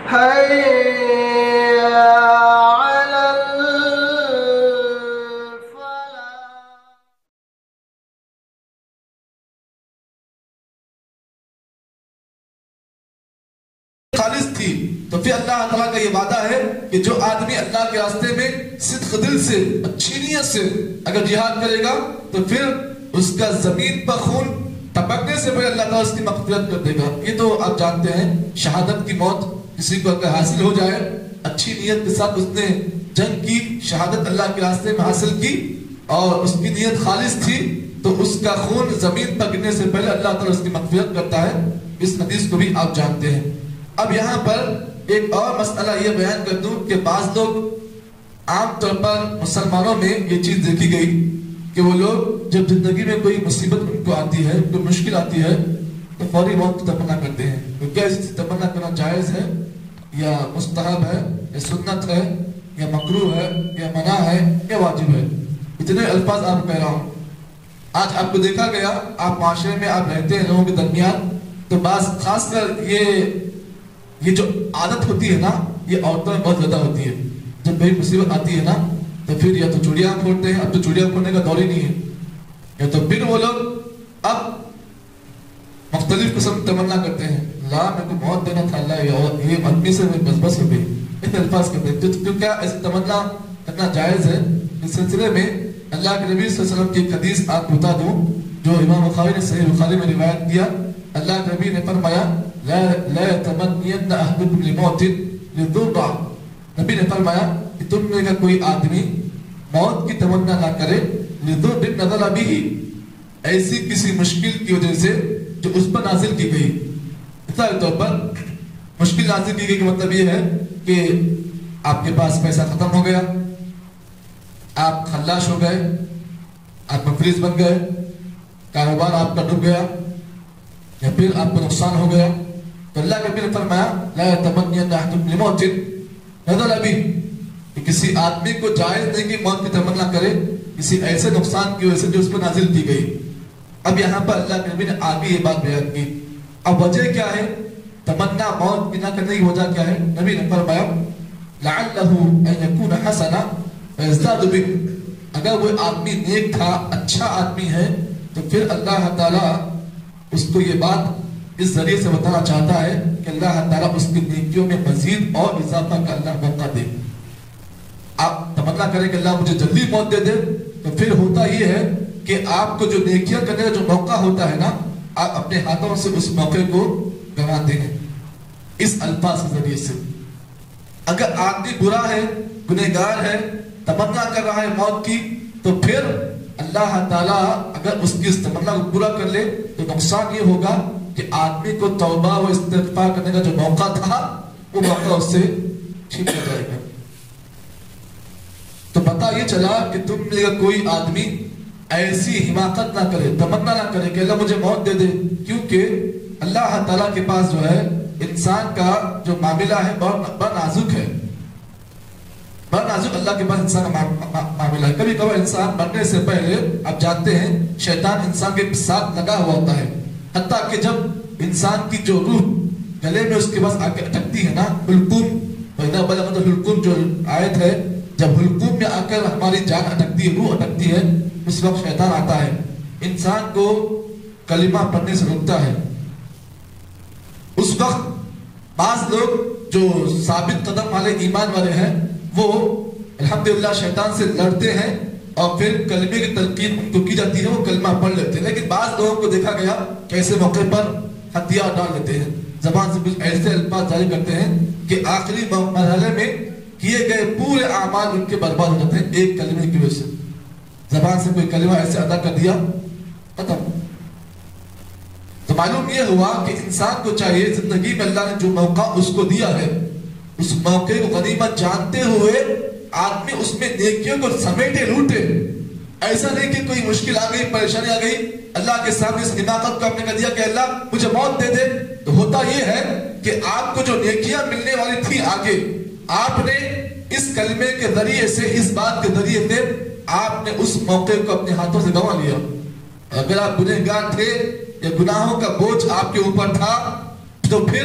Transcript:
خالص تھی، تو پھر اللہ تعالیٰ کا یہ وعدہ ہے کہ جو آدمی اللہ کے راستے میں صدق دل سے اچھی نیت سے اگر جہاد کرے گا تو پھر اس کا زمین پر خون ٹپکنے سے پہلے اللہ تعالیٰ اس کی مغفرت کر دے گا۔ یہ تو آپ جانتے ہیں شہادت کی موت کسی کو اگر حاصل ہو جائے، اچھی نیت کے ساتھ اس نے جنگ کی، شہادت اللہ کے راستے میں حاصل کی اور اس کی نیت خالص تھی، تو اس کا خون زمین پر گرنے سے پہلے اللہ تعالیٰ اس کی مغفرت کرتا ہے۔ اس حدیث کو بھی آپ جانتے ہیں۔ اب یہاں پر ایک اور مسئلہ یہ بیان کر دوں کہ بعض لوگ عام طور پر مسلمانوں میں یہ چیز دیکھی گئی کہ وہ لوگ جب زندگی میں کوئی مصیبت ان کو آتی ہے، کوئی مشکل آتی ہے، تو فوری موت کی تمنا کرتے ہیں۔ تو کیا اس کی تمنا کرنا جائز ہے یا مستحب ہے یا سنت ہے یا مکروہ ہے یا منع ہے یا واجب ہے؟ اتنے الفاظ آپ کہہ رہا ہوں۔ آج آپ کو دیکھا گیا، آپ معاشرے میں آپ رہتے ہیں لوگوں کے درمیان، تو بعض خاص کر یہ جو عادت ہوتی ہے نا، یہ عورتوں میں بہت زیادہ ہوتی ہے۔ جب بڑی مصیبت آتی ہے نا تو پھر یا تو چوڑیاں پھوڑتے ہیں، اب تو چوڑیاں پھوڑنے کا دور ہی نہیں ہے، یا تو پھر وہ لوگ اب مختلف قسم تمنا کرتے ہیں، لا میرے کو موت دینا تھا اللہ، یہ آدمی سے بس بس ہو گئی، اتنے الفاظ کرتے ہیں۔ تو کیا ایسی تمنا کرنا جائز ہے؟ اس سلسلے میں اللہ کے نبی صلی اللہ علیہ وسلم کی ایک حدیث آپ کو بتا دوں جو امام بخاری نے صحیح بخاری میں روایت کیا۔ اللہ کے نبی نے فرمایا لا يتمنين احدكم لموت للضرع، نبی نے فرمایا کہ تم میں کا کوئی آدمی موت کی تمنا نہ کرے لضرع نزل به، ایسی کسی مشکل کی وجہ سے جو اس پر نازل کی گئی۔ مثال طور پر مشکل نازل کی گئی کا مطلب یہ ہے کہ آپ کے پاس پیسہ ختم ہو گیا، آپ خلاش ہو گئے، آپ مفلس بن گئے، کاروبار آپ کا ڈوب گیا یا پھر آپ کو نقصان ہو گیا، تو اللہ کے نبی نے فرمایا لا يتمنين احدكم لموت نزل به، کہ کسی آدمی کو جائز نہیں کہ موت کی تمنا کرے کسی ایسے نقصان کی وجہ سے جو اس پر نازل کی گئی۔ اب یہاں پر اللہ کے نبی نے آگے یہ بات بیان کی۔ اب وجہ کیا ہے تمنا موت کی نہ کرنے کی وجہ کیا ہے؟ نبی نے فرمایا لعله ان يكون حسنا فيزداد به، اگر وہ آدمی نیک تھا، اچھا آدمی ہے، تو پھر اللہ تعالیٰ اس کو یہ بات اس ذریعے سے بتانا چاہتا ہے کہ اللہ تعالیٰ اس کی نیکیوں میں مزید اور اضافہ کا اللہ موقع دے۔ آپ تمنا کریں کہ اللہ مجھے جلدی موت دے دے، تو پھر ہوتا یہ ہے کہ آپ کو جو نیکیاں کرنے کا جو موقع ہوتا ہے نا، آپ اپنے ہاتھوں سے اس موقع کو گنواتے ہیں اس الفاظ کے ذریعے سے۔ اگر آدمی برا ہے، گنہگار ہے، تمنا کر رہا ہے موت کی، تو پھر اللہ تعالیٰ اگر اس کی اس تمنا کو پورا کر لے تو نقصان یہ ہوگا کہ آدمی کو توبہ و استغفار کرنے کا جو موقع تھا وہ موقع اس سے چھین ہو جائے گا۔ تو پتہ یہ چلا کہ تم میں کوئی آدمی ایسی حماقت نہ کرے، تمنا نہ کرے کہ اللہ مجھے موت دے دے، کیونکہ اللہ تعالیٰ کے پاس جو ہے انسان کا جو معاملہ ہے بڑا نازک ہے، بڑا نازک اللہ کے پاس انسان کا معاملہ ہے۔ کبھی کبھی انسان مرنے سے پہلے آپ جانتے ہیں شیطان انسان کے ساتھ لگا ہوا ہوتا ہے، حتیٰ کہ جب انسان کی جو روح گلے میں اس کے پاس آ کے اٹکتی ہے نا، حلقوم وَإِذَا بَلَغَتِ الْحُلْقُومَ جو آیت ہے، جب حلقوم میں آ کر ہماری جان اٹکتی ہے، روح اٹکتی ہے، اس وقت شیطان آتا ہے، انسان کو کلمہ پڑھنے سے روکتا ہے۔ اس وقت بعض لوگ جو ثابت قدم والے ایمان والے ہیں وہ الحمدللہ شیطان سے لڑتے ہیں اور پھر کلمے کی تلقین ان کو کی جاتی ہے، وہ کلمہ پڑھ لیتے ہیں۔ لیکن بعض لوگوں کو دیکھا گیا کہ ایسے موقع پر ہتھیار ڈال لیتے ہیں، زبان سے کچھ ایسے الفاظ جاری کرتے ہیں کہ آخری مرحلے میں کیے گئے پورے اعمال ان کے برباد ہو جاتے ہیں ایک کلمے کی وجہ سے۔ زبان سے کوئی کلمہ ایسے ادا کر دیا، ختم۔ تو معلوم یہ ہوا کہ انسان کو چاہیے زندگی میں اللہ نے جو موقع اس کو دیا ہے، اس موقع کو غنیمت جانتے ہوئے آدمی اس میں نیکیوں کو سمیٹے لوٹے۔ ایسا نہیں کہ کوئی مشکل آ گئی، پریشانی آ گئی، اللہ کے سامنے اس حماقت کو آپ نے کہہ دیا کہ اللہ مجھے موت دے دے۔ تو ہوتا یہ ہے کہ آپ کو جو نیکیاں ملنے والی تھی آگے، آپ نے اس کلمے کے ذریعے سے، اس بات کے ذریعے سے آپ نے اس موقع کو اپنے ہاتھوں سے گنوا لیا۔ اگر آپ گنہگار تھے یا گناہوں کا بوجھ آپ کے اوپر تھا، تو پھر